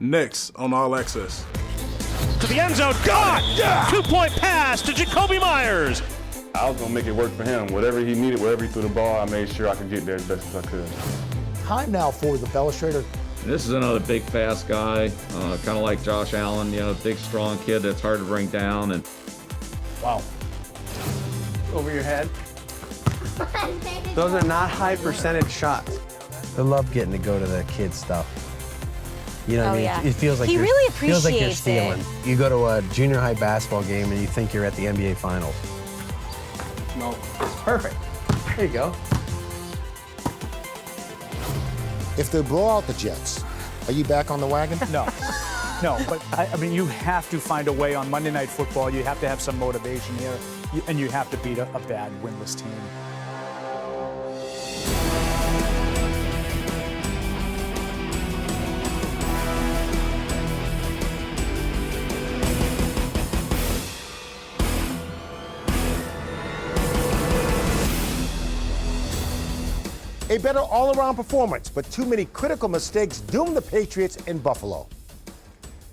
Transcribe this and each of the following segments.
Next on All Access. To the end zone, gone! 2-point pass to Jakobi Meyers. I was going to make it work for him. Whatever he needed, wherever he threw the ball, I made sure I could get there as best as I could. Time now for the Belestrator. This is another big, fast guy, kind of like Josh Allen, big, strong kid that's hard to bring down. And wow. Over your head. Those are not high percentage shots. I love getting to go to the kids stuff. You know what I mean? Yeah. It feels like he really appreciates feels like you're stealing. it. You go to a junior high basketball game and you think you're at the NBA Finals. No, perfect. There you go. If they blow out the Jets, are you back on the wagon? No, but I mean, you have to find a way on Monday Night Football. You have to have some motivation here, and you have to beat a bad winless team. A better all-around performance, but too many critical mistakes doomed the Patriots in Buffalo.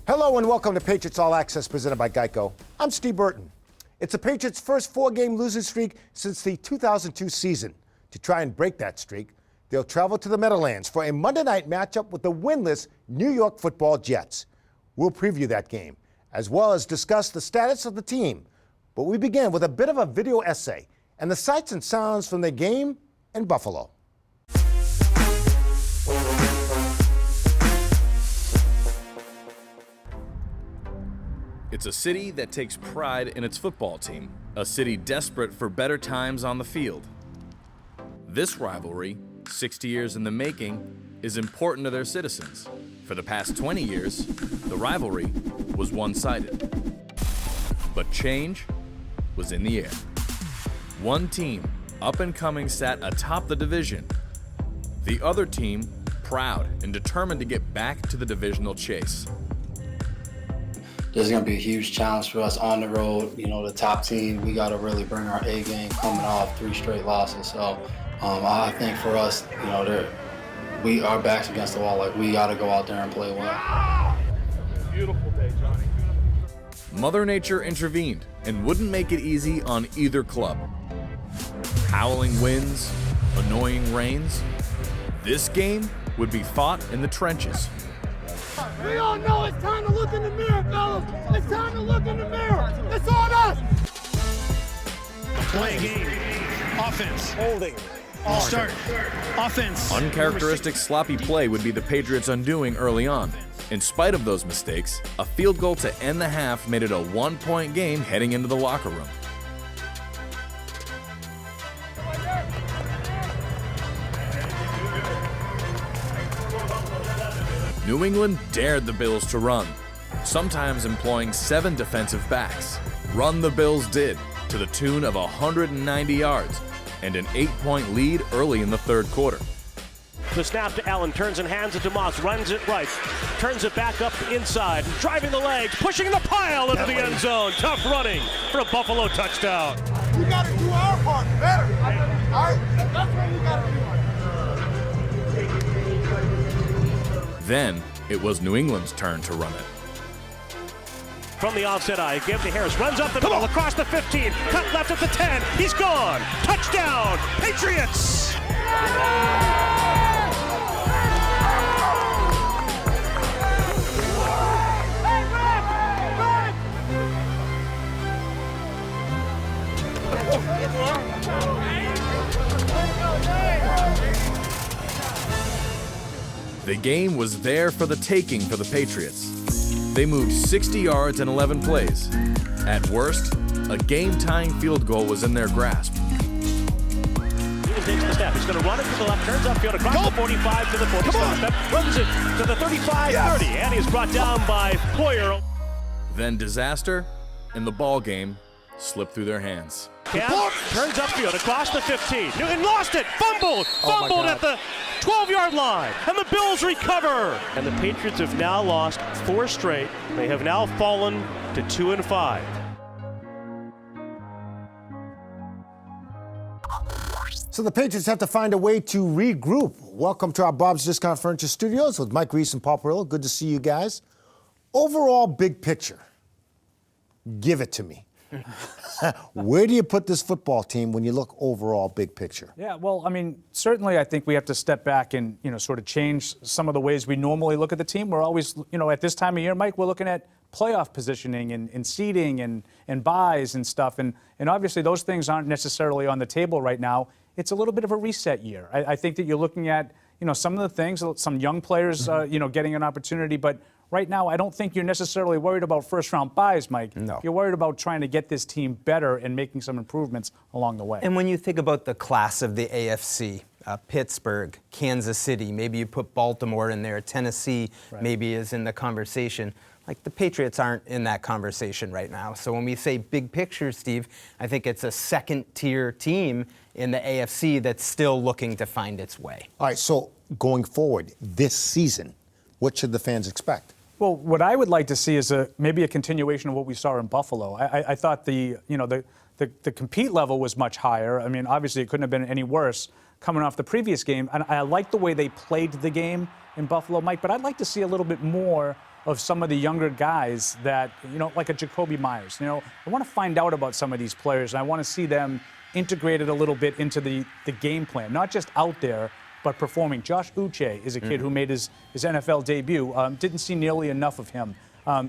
Hello and welcome to Patriots All Access presented by GEICO. I'm Steve Burton. It's the Patriots' first 4-game losing streak since the 2002 season. To try and break that streak, they'll travel to the Meadowlands for a Monday night matchup with the winless New York Football Jets. We'll preview that game, as well as discuss the status of the team. But we begin with a bit of a video essay and the sights and sounds from the game in Buffalo. It's a city that takes pride in its football team, a city desperate for better times on the field. This rivalry, 60 years in the making, is important to their citizens. For the past 20 years, the rivalry was one-sided. But change was in the air. One team, up and coming, sat atop the division. The other team, proud and determined to get back to the divisional chase. This is going to be a huge challenge for us on the road. The top team, we got to really bring our A game coming off 3 straight losses. So I think for us, we are backs against the wall. Like, we got to go out there and play well. Beautiful day, Johnny. Mother Nature intervened and wouldn't make it easy on either club. Howling winds, annoying rains. This game would be fought in the trenches. We all know it's time to look in the mirror, fellas. It's time to look in the mirror. It's on us. Play game. Offense. Holding. All start. Offense. Uncharacteristic sloppy play would be the Patriots' undoing early on. In spite of those mistakes, a field goal to end the half made it a 1-point game heading into the locker room. New England dared the Bills to run, sometimes employing 7 defensive backs. Run the Bills did, to the tune of 190 yards, and an 8-point lead early in the third quarter. The snap to Allen, turns and hands it to Moss, runs it right, turns it back up inside, driving the legs, pushing the pile into the end zone. Tough running for a Buffalo touchdown. We got to do our part better. All right? That's what we got to do. Then, it was New England's turn to run it. From the offset eye, give to Harris, runs up the middle, across the 15, cut left at the 10, he's gone! Touchdown, Patriots! The game was there for the taking for the Patriots. They moved 60 yards in 11 plays. At worst, a game-tying field goal was in their grasp. He takes the step. He's going to run it to the left, turns upfield across the 45 to the 47 step, runs it to the 35-30, and he's brought down by Poyer. Then disaster, and the ball game slipped through their hands. Cam turns upfield across the 15. Newton lost it, fumbled at the 12-yard line, and the Bills recover. And the Patriots have now lost 4 straight. They have now fallen to 2-5. So the Patriots have to find a way to regroup. Welcome to our Bob's Discount Furniture Studios with Mike Reese and Paul Perillo. Good to see you guys. Overall big picture, give it to me. Where do you put this football team when you look overall big picture? Yeah, well, I mean, certainly I think we have to step back and, sort of change some of the ways we normally look at the team. We're always, at this time of year, Mike, we're looking at playoff positioning and seeding and buys and stuff. And obviously those things aren't necessarily on the table right now. It's a little bit of a reset year. I think that you're looking at, some of the things, some young players, getting an opportunity. But right now, I don't think you're necessarily worried about first-round buys, Mike. No. You're worried about trying to get this team better and making some improvements along the way. And when you think about the class of the AFC, Pittsburgh, Kansas City, maybe you put Baltimore in there, Tennessee maybe is in the conversation. Like, the Patriots aren't in that conversation right now. So when we say big picture, Steve, I think it's a second-tier team in the AFC that's still looking to find its way. All right, so going forward this season, what should the fans expect? Well, what I would like to see is maybe a continuation of what we saw in Buffalo. I thought the compete level was much higher. I mean, obviously it couldn't have been any worse coming off the previous game. And I like the way they played the game in Buffalo, Mike, but I'd like to see a little bit more of some of the younger guys that, like a Jakobi Meyers. I want to find out about some of these players, and I want to see them integrated a little bit into the game plan, not just out there, but performing. Josh Uche is a kid who made his NFL debut. Didn't see nearly enough of him.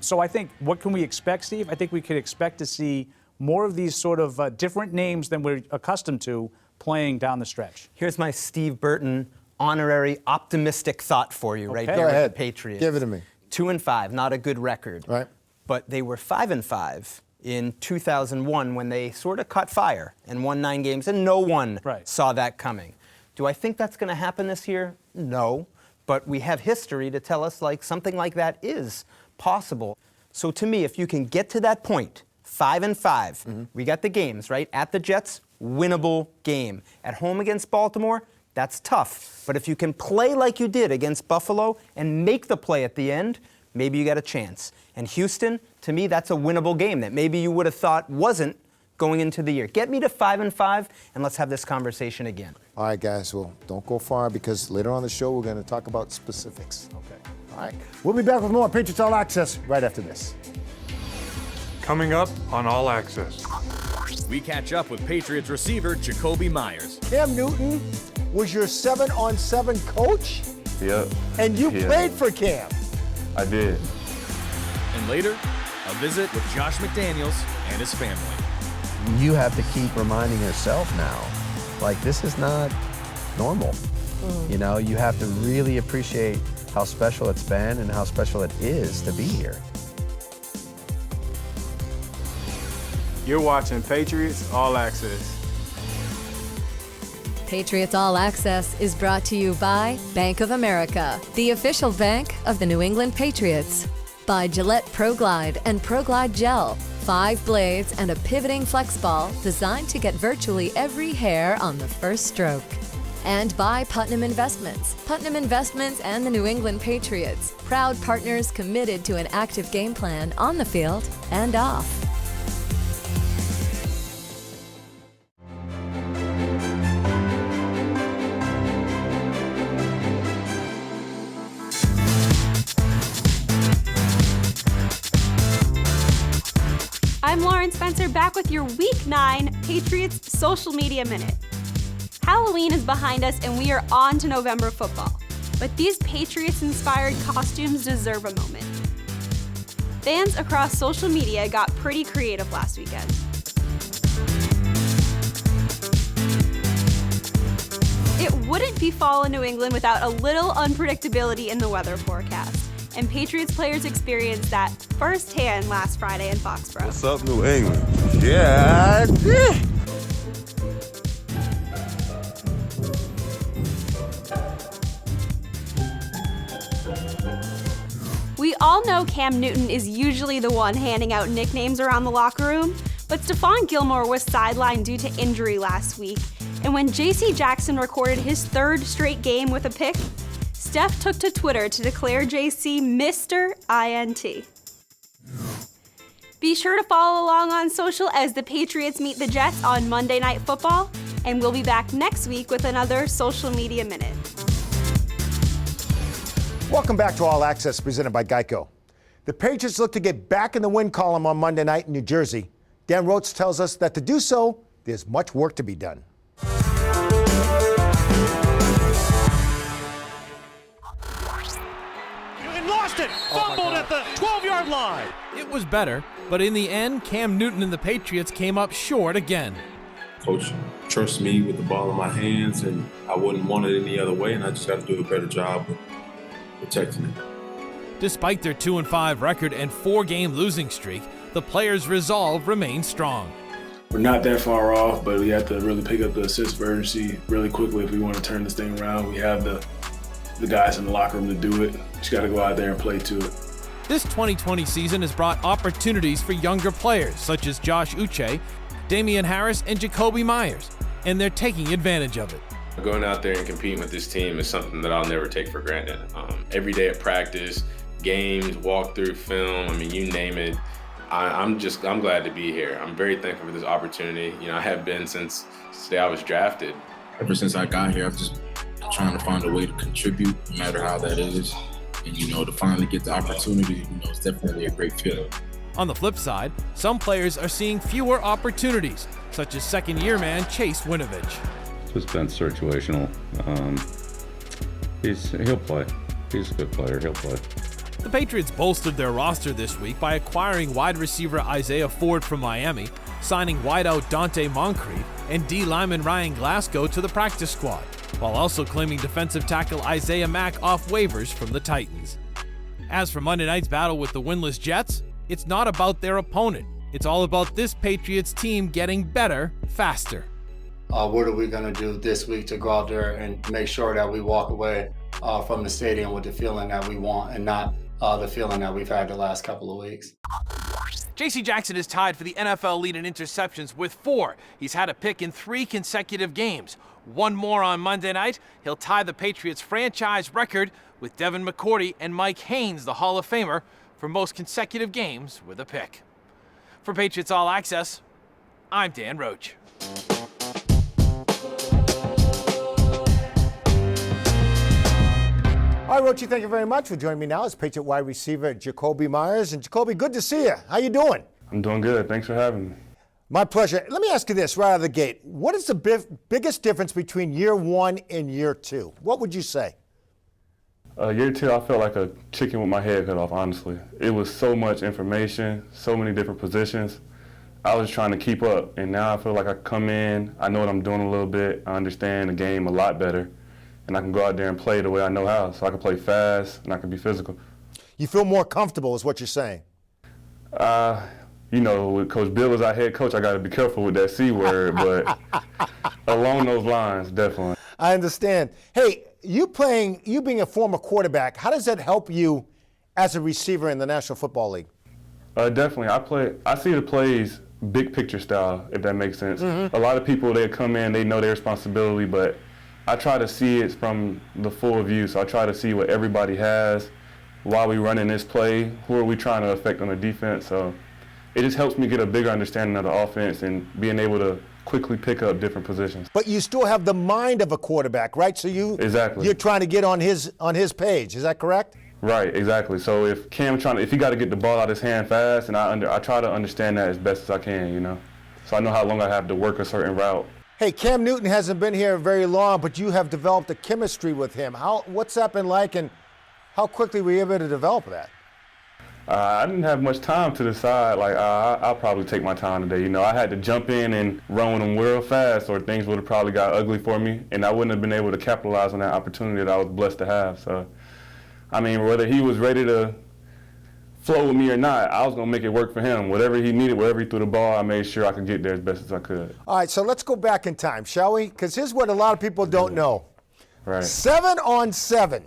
So I think, what can we expect, Steve? I think we could expect to see more of these sort of different names than we're accustomed to playing down the stretch. Here's my Steve Burton honorary optimistic thought for you right Go there ahead. with the Patriots. Give it to me. 2-5, not a good record. Right. But they were 5-5 in 2001 when they sort of caught fire and won 9 games, and no one saw that coming. Do I think that's going to happen this year? No. But we have history to tell us something like that is possible. So to me, if you can get to that point, 5-5, we got the games, right? At the Jets, winnable game. At home against Baltimore, that's tough. But if you can play like you did against Buffalo and make the play at the end, maybe you got a chance. And Houston, to me, that's a winnable game that maybe you would have thought wasn't going into the year. Get me to 5-5, and let's have this conversation again. All right, guys, well, don't go far because later on the show we're going to talk about specifics. Okay. All right. We'll be back with more Patriots All Access right after this. Coming up on All Access. We catch up with Patriots receiver Jakobi Meyers. Cam Newton was your 7-on-7 coach? Yep. And you Yeah. played for Cam. I did. And later, a visit with Josh McDaniels and his family. You have to keep reminding yourself now, this is not normal. You have to really appreciate how special it's been and how special it is to be here. You're watching Patriots All Access. Patriots All Access is brought to you by Bank of America, the official bank of the New England Patriots. By Gillette Pro Glide and Pro Glide Gel, 5 blades and a pivoting flex ball designed to get virtually every hair on the first stroke. And by Putnam Investments. Putnam Investments and the New England Patriots, proud partners committed to an active game plan on the field and off. I'm Lauren Spencer, back with your Week 9 Patriots Social Media Minute. Halloween is behind us and we are on to November football. But these Patriots-inspired costumes deserve a moment. Fans across social media got pretty creative last weekend. It wouldn't be fall in New England without a little unpredictability in the weather forecast. And Patriots players experienced that firsthand last Friday in Foxborough. What's up, New England? Yeah. We all know Cam Newton is usually the one handing out nicknames around the locker room, but Stephon Gilmore was sidelined due to injury last week. And when J.C. Jackson recorded his 3rd straight game with a pick, Steph took to Twitter to declare JC Mr. INT. Be sure to follow along on social as the Patriots meet the Jets on Monday Night Football. And we'll be back next week with another Social Media Minute. Welcome back to All Access, presented by GEICO. The Patriots look to get back in the win column on Monday night in New Jersey. Dan Rhodes tells us that to do so, there's much work to be done. Lost it, fumbled at the 12-yard line. It was better, but in the end, Cam Newton and the Patriots came up short again. Coach trusts me with the ball in my hands, and I wouldn't want it any other way, and I just got to do a better job of protecting it. Despite their 2-5 record and 4-game losing streak, the players' resolve remains strong. We're not that far off, but we have to really pick up the assist for urgency really quickly if we want to turn this thing around. We have the guys in the locker room to do it. Just got to go out there and play to it. This 2020 season has brought opportunities for younger players such as Josh Uche, Damian Harris, and Jakobi Meyers, and they're taking advantage of it. Going out there and competing with this team is something that I'll never take for granted. Every day at practice, games, walkthrough, film, I mean, you name it. I'm glad to be here. I'm very thankful for this opportunity. You know, I have been since the day I was drafted. Ever since I got here, I've just trying to find a way to contribute, no matter how that is. And, you know, to finally get the opportunity, you know, it's definitely a great feeling. On the flip side, some players are seeing fewer opportunities, such as second-year man Chase Winovich. It's been situational. He'll play. He's a good player. He'll play. The Patriots bolstered their roster this week by acquiring wide receiver Isaiah Ford from Miami, signing wideout Dante Moncrief, and D lineman Ryan Glasgow to the practice squad, while also claiming defensive tackle Isaiah Mack off waivers from the Titans. As for Monday night's battle with the winless Jets, it's not about their opponent. It's all about this Patriots team getting better, faster. What are we going to do this week to go out there and make sure that we walk away from the stadium with the feeling that we want and not the feeling that we've had the last couple of weeks? J.C. Jackson is tied for the NFL lead in interceptions with 4. He's had a pick in 3 consecutive games. One more on Monday night. He'll tie the Patriots franchise record with Devin McCourty and Mike Haynes, the Hall of Famer, for most consecutive games with a pick. For Patriots All Access, I'm Dan Roach. All right, Roachy, thank you very much for joining me now as Patriot wide receiver Jakobi Meyers. And Jakobi, good to see you. How you doing? I'm doing good. Thanks for having me. My pleasure. Let me ask you this right out of the gate. What is the biggest difference between year 1 and year 2? What would you say? Year 2, I felt like a chicken with my head cut off, honestly. It was so much information, so many different positions. I was trying to keep up, and now I feel like I come in, I know what I'm doing a little bit, I understand the game a lot better, and I can go out there and play the way I know how. So I can play fast, and I can be physical. You feel more comfortable is what you're saying? You know, with Coach Bill as our head coach, I got to be careful with that C word, but along those lines, definitely. I understand. Hey, you being a former quarterback, how does that help you as a receiver in the National Football League? Definitely. I see the plays big picture style, if that makes sense. Mm-hmm. A lot of people, they come in, they know their responsibility, but I try to see it from the full view. So I try to see what everybody has, why we running this play, who are we trying to affect on the defense. So it just helps me get a bigger understanding of the offense and being able to quickly pick up different positions. But you still have the mind of a quarterback, right? So Exactly. You're trying to get on his page. Is that correct? Right, exactly. So if he got to get the ball out of his hand fast, and I try to understand that as best as I can, you know. So I know how long I have to work a certain route. Hey, Cam Newton hasn't been here very long, but you have developed a chemistry with him. What's that been like, and how quickly were you able to develop that? I didn't have much time to decide. I'll probably take my time today. You know, I had to jump in and run with him real fast, or things would have probably got ugly for me, and I wouldn't have been able to capitalize on that opportunity that I was blessed to have. So, I mean, whether he was ready to flow with me or not, I was going to make it work for him. Whatever he needed, wherever he threw the ball, I made sure I could get there as best as I could. All right, so let's go back in time, shall we? Because here's what a lot of people don't know. Right. 7-on-7.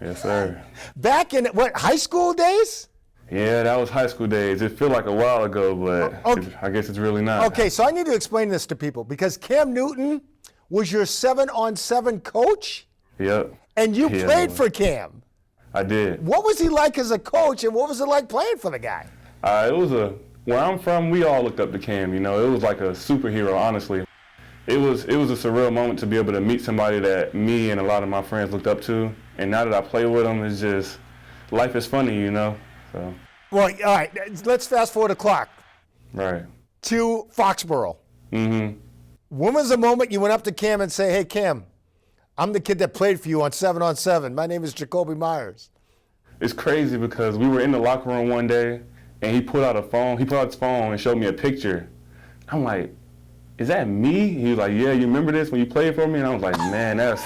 Yes, sir. Back in, high school days? Yeah, that was high school days. It feels like a while ago, but I guess it's really not. Okay, so I need to explain this to people because Cam Newton was your 7-on-7 coach? Yep. And you played for Cam. I did. What was he like as a coach, and what was it like playing for the guy? Where I'm from, we all looked up to Cam. You know, it was like a superhero, honestly. it was a surreal moment to be able to meet somebody that me and a lot of my friends looked up to. And now that I play with them, it's just, life is funny, you know? So. Well, all right, let's fast forward the clock. Right. To Foxborough. Mm-hmm. When was the moment you went up to Cam and say, hey, Cam, I'm the kid that played for you on 7-on-7. My name is Jakobi Meyers. It's crazy because we were in the locker room one day, and he pulled out his phone and showed me a picture. I'm like, is that me? He was like, yeah, you remember this when you played for me? And I was like, man, that's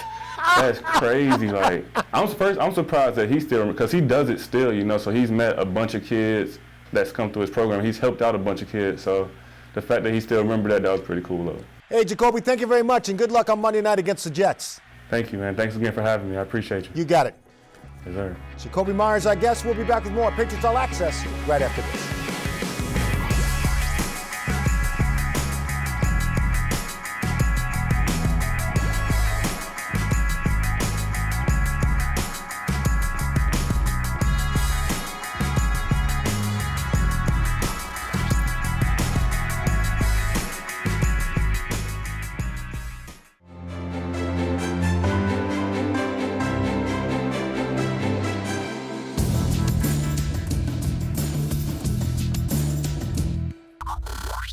crazy. Like, I'm surprised that he still, because he does it still, you know, so he's met a bunch of kids that's come through his program. He's helped out a bunch of kids, so the fact that he still remembered that was pretty cool, though. Hey, Jakobi, thank you very much, and good luck on Monday night against the Jets. Thank you, man. Thanks again for having me. I appreciate you. You got it. Yes, sir. Jakobi Meyers, I guess. We'll be back with more Patriots All Access right after this.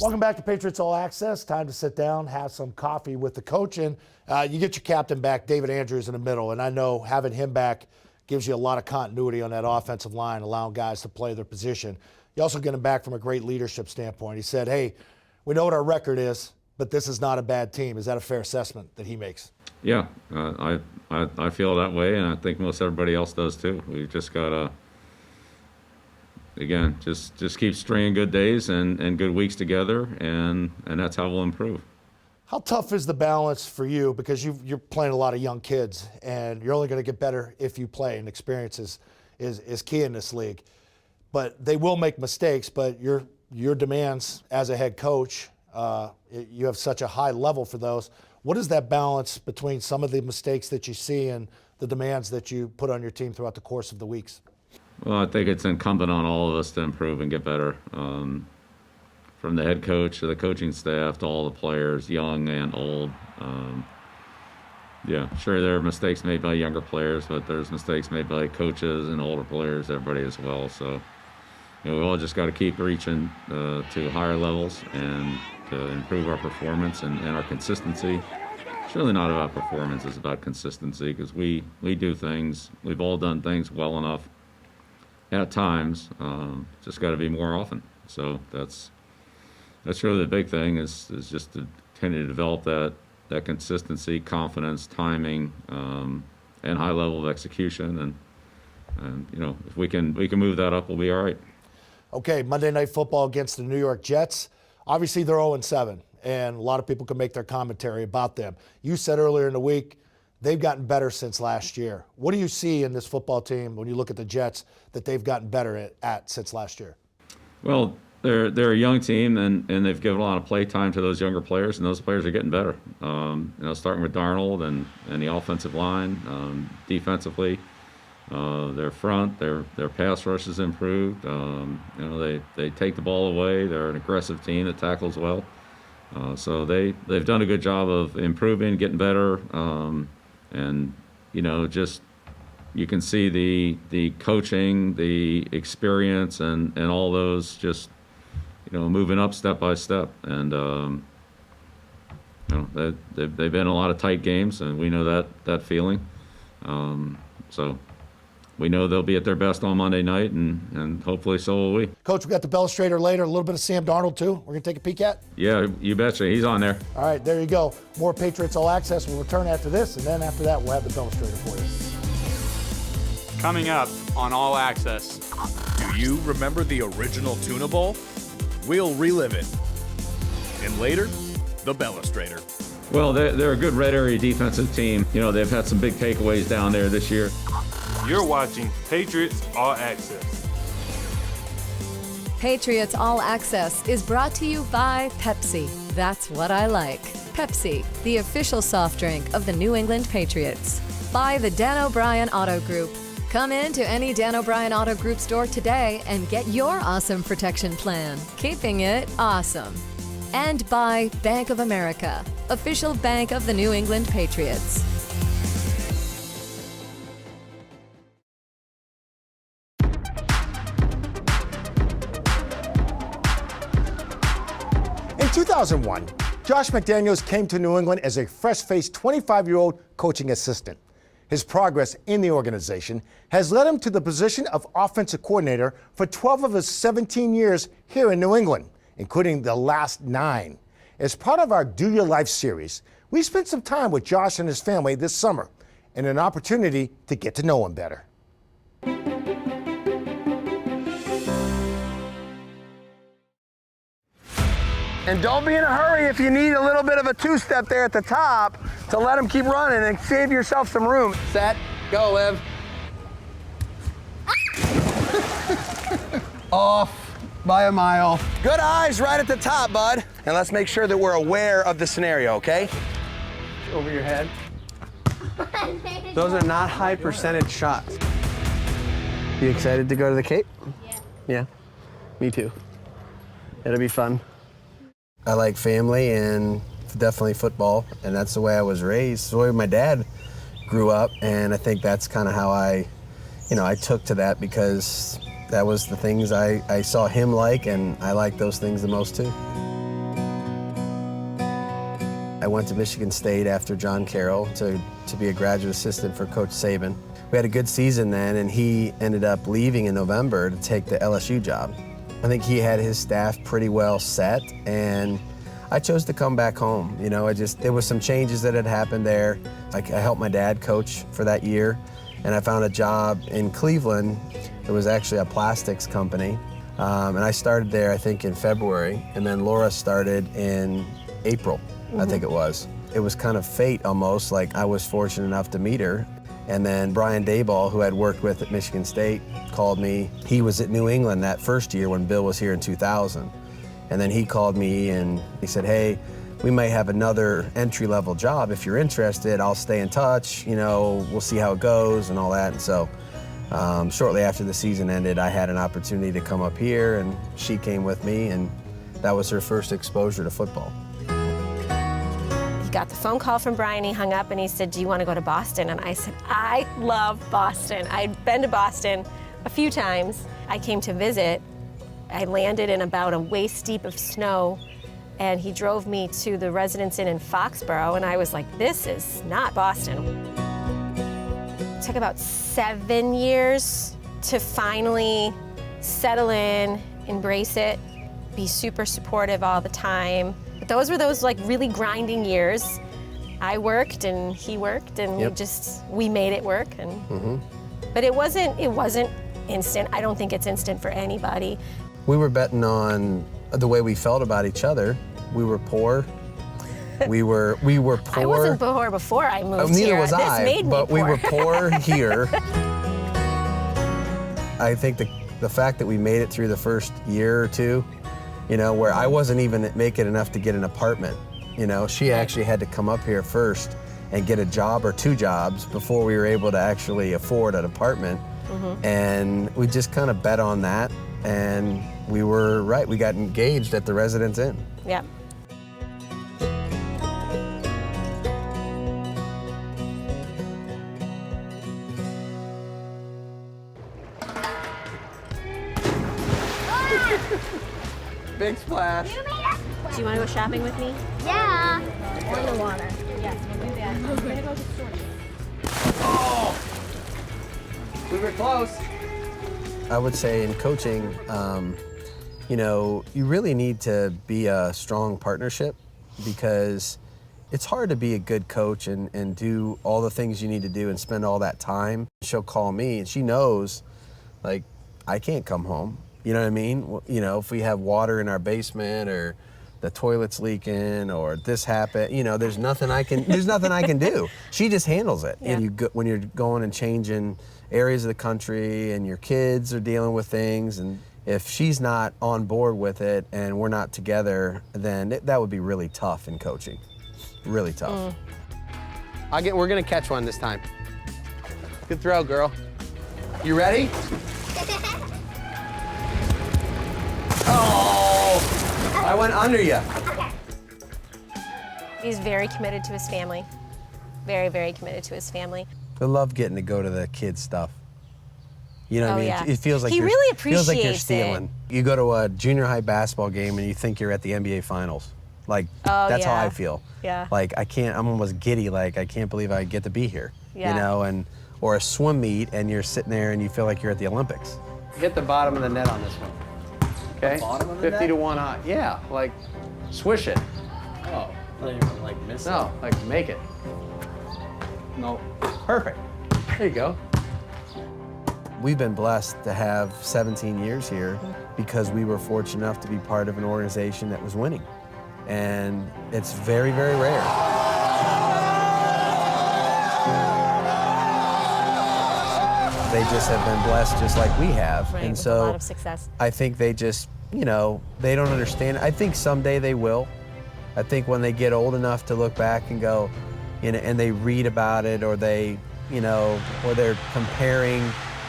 Welcome back to Patriots All Access. Time to sit down, have some coffee with the coach, and you get your captain back, David Andrews, in the middle. And I know having him back gives you a lot of continuity on that offensive line, allowing guys to play their position. You also get him back from a great leadership standpoint. He said, hey, we know what our record is, but this is not a bad team. Is that a fair assessment that he makes? Yeah, I feel that way, and I think most everybody else does too. We've just got to, again, just keep stringing good days and good weeks together, and that's how we'll improve. How tough is the balance for you? Because you're playing a lot of young kids, and you're only going to get better if you play, and experience is key in this league. But they will make mistakes, but your demands as a head coach, you have such a high level for those. What is that balance between some of the mistakes that you see and the demands that you put on your team throughout the course of the weeks? Well, I think it's incumbent on all of us to improve and get better. From the head coach to the coaching staff to all the players, young and old. Yeah, sure, there are mistakes made by younger players, but there's mistakes made by coaches and older players, everybody as well. So, we all just got to keep reaching to higher levels and to improve our performance and our consistency. It's really not about performance, it's about consistency, because we do things, we've all done things well enough at times, just got to be more often. So that's really the big thing is just to continue to develop that consistency, confidence, timing, and high level of execution. And if we can move that up, we'll be all right. Okay, Monday Night Football against the New York Jets. Obviously, they're 0-7, and a lot of people can make their commentary about them. You said earlier in the week they've gotten better since last year. What do you see in this football team when you look at the Jets that they've gotten better at since last year? Well, they're a young team, and they've given a lot of play time to those younger players, and those players are getting better. Starting with Darnold and the offensive line, defensively, their front, their pass rush has improved. They take the ball away. They're an aggressive team that tackles well. So they've done a good job of improving, getting better, and just you can see the coaching, the experience, and all those just moving up step by step. And they've been in a lot of tight games, and we know that feeling. So we know they'll be at their best on Monday night, and hopefully so will we. Coach, we got the Belestrator later, a little bit of Sam Darnold too. We're going to take a peek at? Yeah, you betcha. He's on there. All right, there you go. More Patriots All Access. We'll return after this, and then after that, we'll have the Belestrator for you. Coming up on All Access. Do you remember the original Tuna Bowl? We'll relive it. And later, the Belestrator. Well, they're a good red area defensive team. They've had some big takeaways down there this year. You're watching Patriots All Access. Patriots All Access is brought to you by Pepsi. That's what I like. Pepsi, the official soft drink of the New England Patriots. By the Dan O'Brien Auto Group. Come in to any Dan O'Brien Auto Group store today and get your awesome protection plan. Keeping it awesome. And by Bank of America, official bank of the New England Patriots. In 2001, Josh McDaniels came to New England as a fresh-faced 25-year-old coaching assistant. His progress in the organization has led him to the position of offensive coordinator for 12 of his 17 years here in New England, including the last 9. As part of our Do Your Life series, we spent some time with Josh and his family this summer and an opportunity to get to know him better. And don't be in a hurry if you need a little bit of a two-step there at the top to let him keep running and save yourself some room. Set, go, Liv. Off by a mile. Good eyes right at the top, bud. And let's make sure that we're aware of the scenario, okay? Over your head. Those are not high percentage shots. You excited to go to the Cape? Yeah. Yeah, me too. It'll be fun. I like family and definitely football, and that's the way I was raised. The way my dad grew up, and I think that's kind of how I took to that because that was the things I saw him like, and I like those things the most too. I went to Michigan State after John Carroll to be a graduate assistant for Coach Saban. We had a good season then, and he ended up leaving in November to take the LSU job. I think he had his staff pretty well set, and I chose to come back home. There was some changes that had happened there. I helped my dad coach for that year, and I found a job in Cleveland. It was actually a plastics company, and I started there, I think, in February, and then Laura started in April, I think it was. It was kind of fate almost, like I was fortunate enough to meet her. And then Brian Dayball, who I'd worked with at Michigan State, called me. He was at New England that first year when Bill was here in 2000. And then he called me and he said, hey, we might have another entry-level job. If you're interested, I'll stay in touch. We'll see how it goes and all that. And so shortly after the season ended, I had an opportunity to come up here, and she came with me, and that was her first exposure to football. Got the phone call from Brian, he hung up and he said, do you want to go to Boston? And I said, I love Boston. I'd been to Boston a few times. I came to visit. I landed in about a waist deep of snow, and he drove me to the Residence Inn in Foxborough, and I was like, this is not Boston. It took about 7 years to finally settle in, embrace it, be super supportive all the time. But those were those really grinding years. I worked and he worked, and we made it work. And but it wasn't instant. I don't think it's instant for anybody. We were betting on the way we felt about each other. We were poor. We were poor. I wasn't poor before I moved neither here. was I, this made me but poor. We were poor here. I think the fact that we made it through the first year or two, where I wasn't even making enough to get an apartment. She actually had to come up here first and get a job or 2 jobs before we were able to actually afford an apartment. And we just kind of bet on that, and we were right. We got engaged at the Residence Inn. Yep. Big splash. Do you want to go shopping with me? Yeah. Or in the water? Yes, we'll do that. We're going to go to the store. Oh! We were close. I would say in coaching, you really need to be a strong partnership, because it's hard to be a good coach and do all the things you need to do and spend all that time. She'll call me and she knows, I can't come home. You know what I mean? If we have water in our basement or the toilet's leaking or this happened, there's nothing I can do. She just handles it. Yeah. And when you're going and changing areas of the country and your kids are dealing with things, and if she's not on board with it and we're not together, then that would be really tough in coaching. Really tough. We're gonna catch one this time. Good throw, girl. You ready? Oh! I went under you. He's very committed to his family. Very, very committed to his family. I love getting to go to the kids' stuff. You know what I mean? Yeah. It feels like he really feels like you're appreciates stealing. it. You go to a junior high basketball game and you think you're at the NBA finals. Like, that's how I feel. Yeah. Like, I'm almost giddy. Like, I can't believe I get to be here. Yeah. You know, or a swim meet and you're sitting there and you feel like you're at the Olympics. Hit the bottom of the net on this one. Okay? 50 to 1 high. Yeah, like swish it. Oh, I thought you were like miss it. No, like make it. No. Perfect. There you go. We've been blessed to have 17 years here because we were fortunate enough to be part of an organization that was winning. And it's very, very rare. They just have been blessed just like we have. Right, and with so a lot of success. I think they just, you know, they don't understand. I think someday they will. I think when they get old enough to look back and go, you know, and they read about it or they, you know, or they're comparing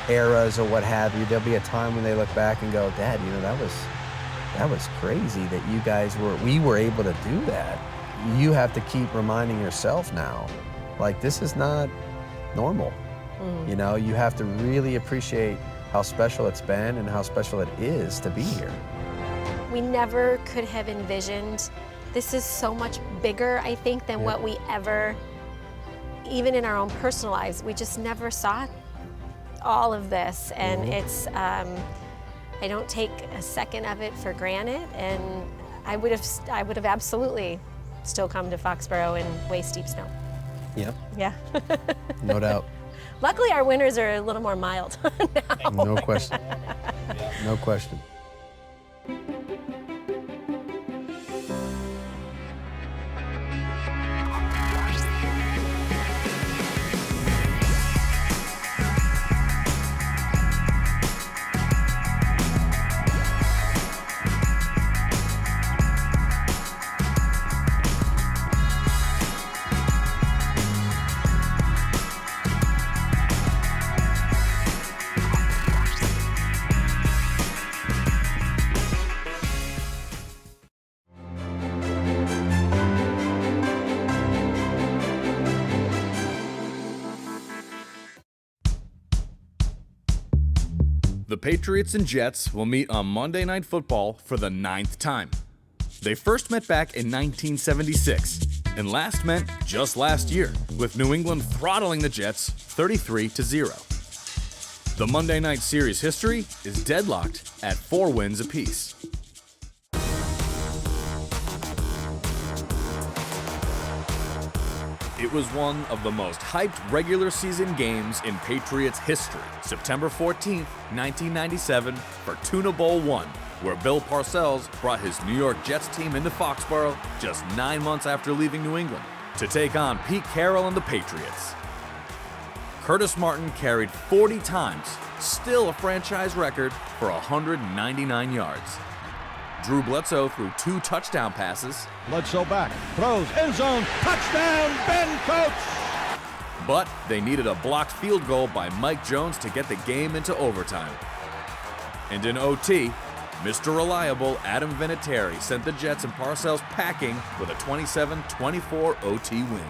eras or what have you, there'll be a time when they look back and go, Dad, you know, that was crazy that we were able to do that. You have to keep reminding yourself now, like, this is not normal. You know, you have to really appreciate how special it's been and how special it is to be here. We never could have envisioned. This is so much bigger, I think, than what we ever, even in our own personal lives, we just never saw all of this. And it's, I don't take a second of it for granted. And I would have absolutely still come to Foxborough in waist deep snow. Yep. Yeah. No doubt. Luckily, our winters are a little more mild now. No question. No question. The Patriots and Jets will meet on Monday Night Football for the 9th time. They first met back in 1976, and last met just last year, with New England throttling the Jets 33-0. The Monday Night Series history is deadlocked at 4 wins apiece. It was one of the most hyped regular season games in Patriots history. September 14th, 1997, for Tuna Bowl 1, where Bill Parcells brought his New York Jets team into Foxborough just 9 months after leaving New England to take on Pete Carroll and the Patriots. Curtis Martin carried 40 times, still a franchise record, for 199 yards. Drew Bledsoe threw 2 touchdown passes. Bledsoe back, throws, end zone, touchdown, Ben Coates! But they needed a blocked field goal by Mike Jones to get the game into overtime. And in OT, Mr. Reliable Adam Vinatieri sent the Jets and Parcells packing with a 27-24 OT win.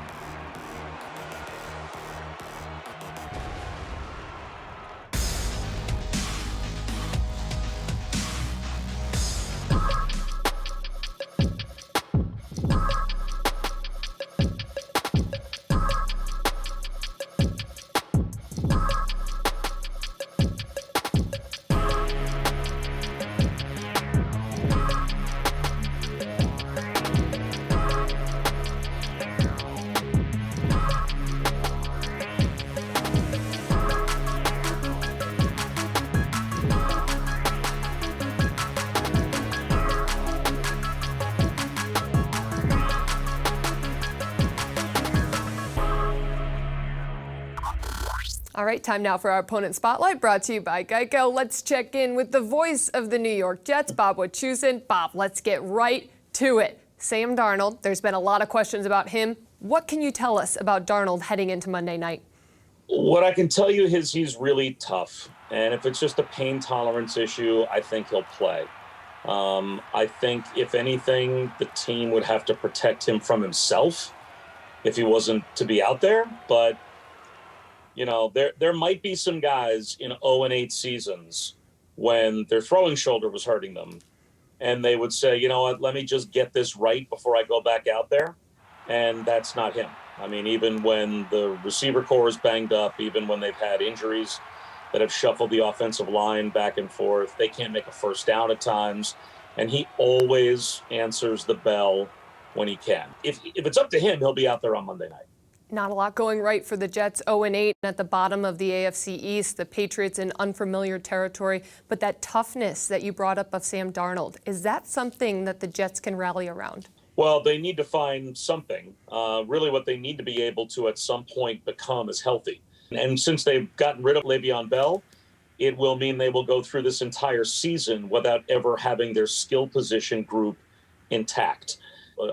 All right, time now for our opponent spotlight, brought to you by GEICO. Let's check in with the voice of the New York Jets, Bob Wachusett. Bob, let's get right to it. Sam Darnold, there's been a lot of questions about him. What can you tell us about Darnold heading into Monday night? What I can tell you is he's really tough. And if it's just a pain tolerance issue, I think he'll play. I think, if anything, the team would have to protect him from himself if he wasn't to be out there. But, you know, there might be some guys in 0-8 seasons when their throwing shoulder was hurting them, and they would say, you know what, let me just get this right before I go back out there. And that's not him. I mean, even when the receiver core is banged up, even when they've had injuries that have shuffled the offensive line back and forth, they can't make a first down at times. And he always answers the bell when he can. If it's up to him, he'll be out there on Monday night. Not a lot going right for the Jets, 0-8 at the bottom of the AFC East. The Patriots in unfamiliar territory. But that toughness that you brought up of Sam Darnold, is that something that the Jets can rally around? Well, they need to find something. Really what they need to be able to at some point become is healthy. And since they've gotten rid of Le'Veon Bell, it will mean they will go through this entire season without ever having their skill position group intact.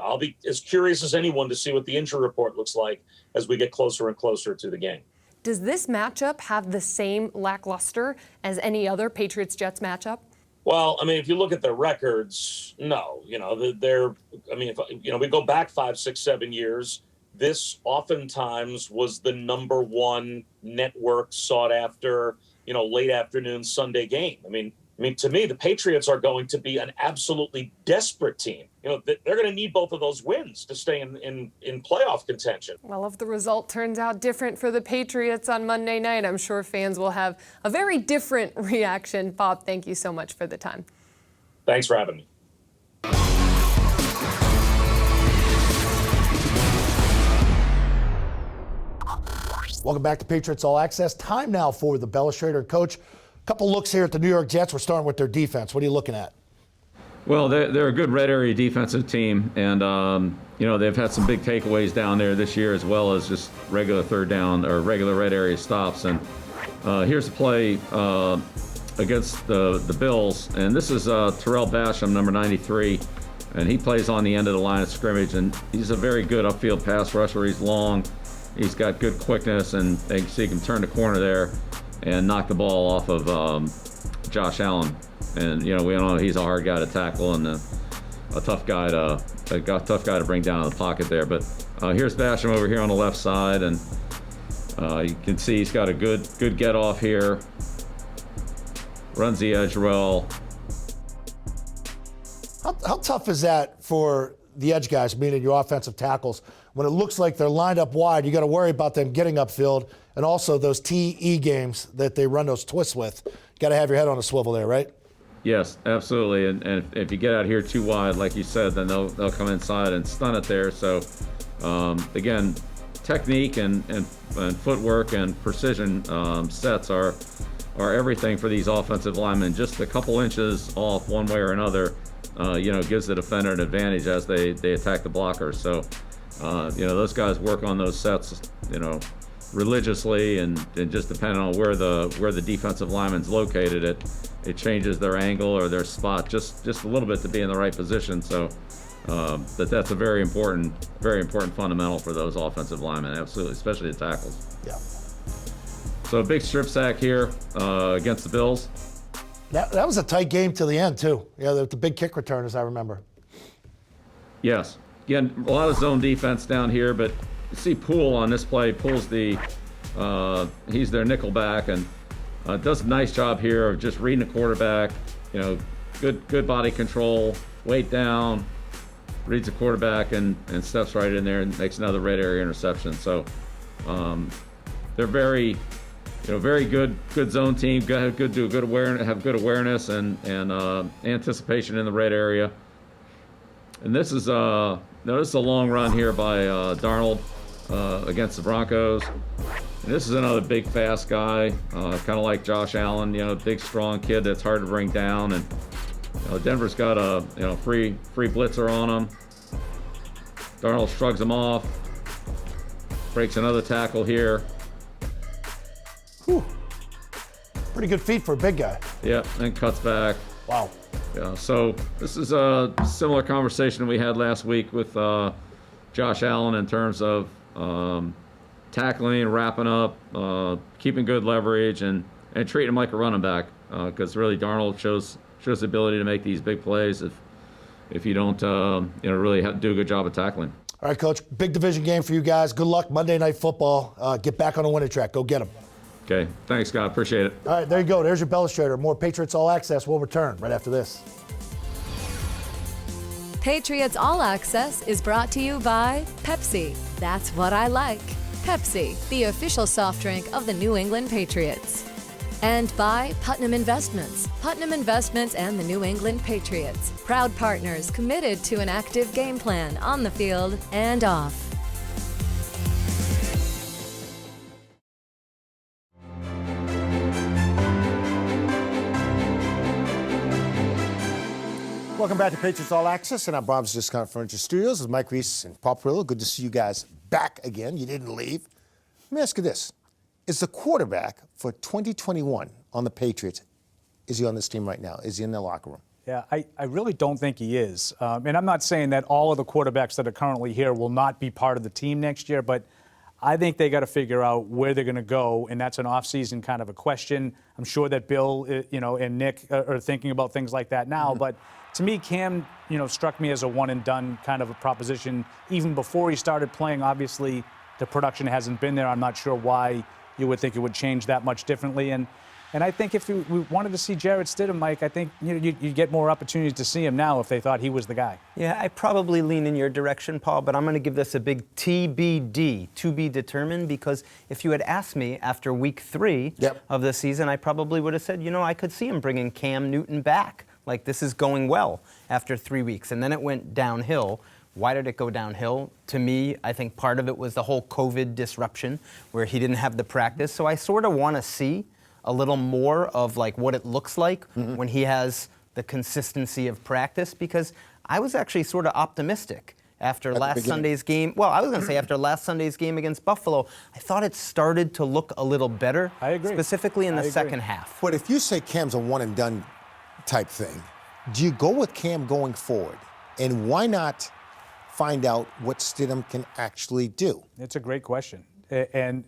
I'll be as curious as anyone to see what the injury report looks like as we get closer and closer to the game. Does this matchup have the same lackluster as any other Patriots-Jets matchup? Well, I mean, if you look at their records, no. You know, if we go back 5, 6, 7 years, this oftentimes was the number one network sought after, late afternoon Sunday game. I mean, to me, the Patriots are going to be an absolutely desperate team. They're going to need both of those wins to stay in playoff contention. Well, if the result turns out different for the Patriots on Monday night, I'm sure fans will have a very different reaction. Bob, thank you so much for the time. Thanks for having me. Welcome back to Patriots All Access. Time now for the Belestrator. Coach, a couple looks here at the New York Jets. We're starting with their defense. What are you looking at? Well, they're a good red area defensive team, and they've had some big takeaways down there this year, as well as just regular third down or regular red area stops. And here's the play against the Bills, and this is Terrell Basham, number 93, and he plays on the end of the line of scrimmage, and he's a very good upfield pass rusher. He's long, he's got good quickness, and they see him turn the corner there and knock the ball off of Josh Allen. And we all know he's a hard guy to tackle and a tough guy to bring down in the pocket there. But here's Basham over here on the left side, and you can see he's got a good get off here. Runs the edge well. How tough is that for the edge guys, meaning your offensive tackles, when it looks like they're lined up wide? You got to worry about them getting upfield, and also those TE games that they run those twists with. Got to have your head on a swivel there, right? Yes, absolutely. And if you get out here too wide, like you said, then they'll come inside and stun it there. So again, technique and footwork and precision sets are everything for these offensive linemen. Just a couple inches off one way or another, gives the defender an advantage as they attack the blocker. So those guys work on those sets, religiously, and just depending on where the defensive lineman's located, it changes their angle or their spot just a little bit to be in the right position. So that's a very important fundamental for those offensive linemen, absolutely, especially the tackles. Yeah. So a big strip sack here against the Bills. That was a tight game to the end too. Yeah, the big kick return, as I remember. Yes. Again, a lot of zone defense down here, but you see Poole on this play. Poole's he's their nickel back, and does a nice job here of just reading the quarterback. Good body control, weight down, reads the quarterback, and steps right in there and makes another red area interception. So they're very good zone team. Have good awareness and anticipation in the red area. And this is a long run here by Darnold against the Broncos. And this is another big, fast guy, kind of like Josh Allen. Big, strong kid that's hard to bring down. And Denver's got a free blitzer on him. Darnold shrugs him off, breaks another tackle here. Whew. Pretty good feet for a big guy. Yeah, and cuts back. Wow. Yeah, so this is a similar conversation we had last week with Josh Allen in terms of tackling, wrapping up, keeping good leverage, and treating him like a running back. Because really, Darnold shows shows the ability to make these big plays if you don't really do a good job of tackling. All right, Coach, big division game for you guys. Good luck Monday Night Football. Get back on the winning track. Go get them. Okay, thanks, Scott. Appreciate it. All right, there you go. There's your Belestrator. More Patriots All Access will return right after this. Patriots All Access is brought to you by Pepsi. That's what I like. Pepsi, the official soft drink of the New England Patriots. And by Putnam Investments. Putnam Investments and the New England Patriots. Proud partners committed to an active game plan on the field and off. Welcome back to Patriots All Access in our Bob's Discount Furniture Studios with Mike Reese and Paul Perillo. Good to see you guys back again. You didn't leave. Let me ask you this. Is the quarterback for 2021 on the Patriots, is he on this team right now? Is he in the locker room? Yeah, I really don't think he is. And I'm not saying that all of the quarterbacks that are currently here will not be part of the team next year, but I think they got to figure out where they're going to go, and that's an off-season kind of a question. I'm sure that Bill, and Nick are thinking about things like that now, but to me, Cam, struck me as a one-and-done kind of a proposition. Even before he started playing, obviously, the production hasn't been there. I'm not sure why you would think it would change that much differently. And I think if we wanted to see Jarrett Stidham, Mike, I think you'd get more opportunities to see him now if they thought he was the guy. Yeah, I probably lean in your direction, Paul, but I'm going to give this a big TBD, to be determined, because if you had asked me after week 3 of the season, I probably would have said, I could see him bringing Cam Newton back. Like, this is going well after 3 weeks. And then it went downhill. Why did it go downhill? To me, I think part of it was the whole COVID disruption where he didn't have the practice. So I sort of want to see a little more of like what it looks like when he has the consistency of practice, because I was actually sort of optimistic after last Sunday's game. Well, I was going to say after last Sunday's game against Buffalo, I thought it started to look a little better. I agree. Specifically in the second half. But if you say Cam's a one-and-done type thing, do you go with Cam going forward? And why not find out what Stidham can actually do? It's a great question. And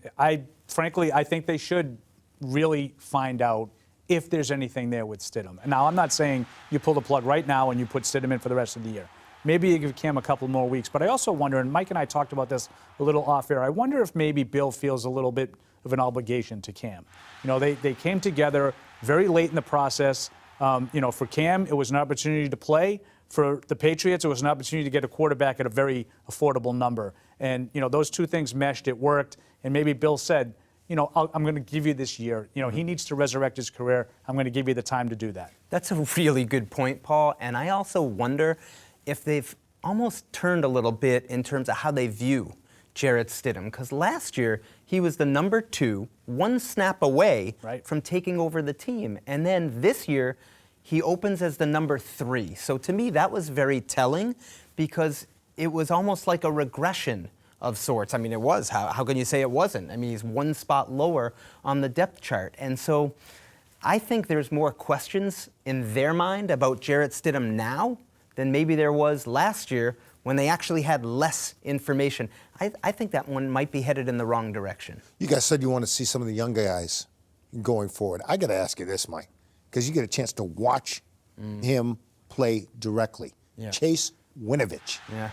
frankly, I think they should really find out if there's anything there with Stidham. Now, I'm not saying you pull the plug right now and you put Stidham in for the rest of the year. Maybe you give Cam a couple more weeks. But I also wonder, and Mike and I talked about this a little off air, I wonder if maybe Bill feels a little bit of an obligation to Cam. They came together very late in the process. For Cam, it was an opportunity to play. For the Patriots, it was an opportunity to get a quarterback at a very affordable number. And, those two things meshed. It worked. And maybe Bill said, I'm going to give you this year. He needs to resurrect his career. I'm going to give you the time to do that. That's a really good point, Paul. And I also wonder if they've almost turned a little bit in terms of how they view Jarrett Stidham. Because last year, he was the number 2, one snap away from taking over the team. And then this year, he opens as the number 3. So to me, that was very telling because it was almost like a regression of sorts. I mean, it was. How can you say it wasn't? I mean, he's one spot lower on the depth chart. And so I think there's more questions in their mind about Jarrett Stidham now than maybe there was last year when they actually had less information. I think that one might be headed in the wrong direction. You guys said you want to see some of the young guys going forward. I got to ask you this, Mike, because you get a chance to watch him play directly. Yeah. Chase Winovich. Yeah.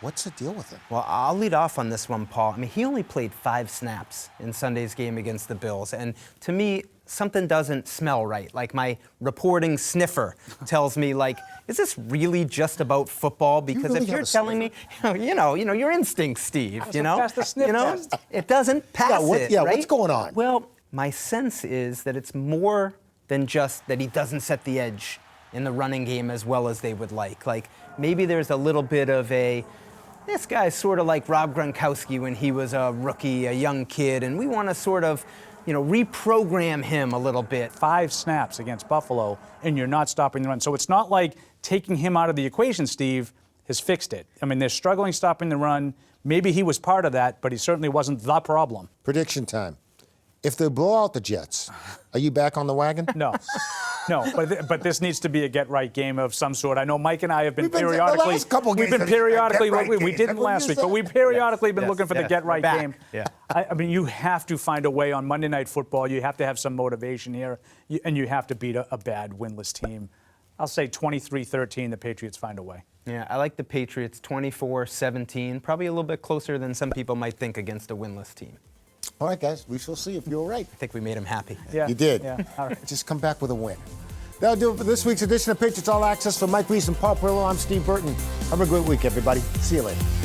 What's the deal with him? Well, I'll lead off on this one, Paul. I mean, he only played 5 snaps in Sunday's game against the Bills. And to me, something doesn't smell right. Like my reporting sniffer tells me, like, is this really just about football? Because if you're telling me, your instincts, Steve, Pass the sniff test. It doesn't pass it, right? What's going on? Well, my sense is that it's more than just that he doesn't set the edge in the running game as well as they would like. Like, maybe there's a little bit of this guy's sort of like Rob Gronkowski when he was a rookie, a young kid, and we want to sort of, reprogram him a little bit. 5 snaps against Buffalo, and you're not stopping the run. So it's not like taking him out of the equation, Steve, has fixed it. I mean, they're struggling stopping the run. Maybe he was part of that, but he certainly wasn't the problem. Prediction time. If they blow out the Jets, are you back on the wagon? No. No, but this needs to be a get-right game of some sort. I know Mike and I have been periodically. The last couple games we've been periodically. We didn't That's last week, but we've periodically been looking for the get-right game. Yeah. I mean, you have to find a way on Monday Night Football. You have to have some motivation here, and you have to beat a bad winless team. I'll say 23-13, the Patriots find a way. Yeah, I like the Patriots 24-17, probably a little bit closer than some people might think against a winless team. All right, guys, we shall see if you're right. I think we made him happy. Yeah. You did. Yeah. All right. Just come back with a win. That'll do it for this week's edition of Patriots All Access. For Mike Reese and Paul Perillo, I'm Steve Burton. Have a great week, everybody. See you later.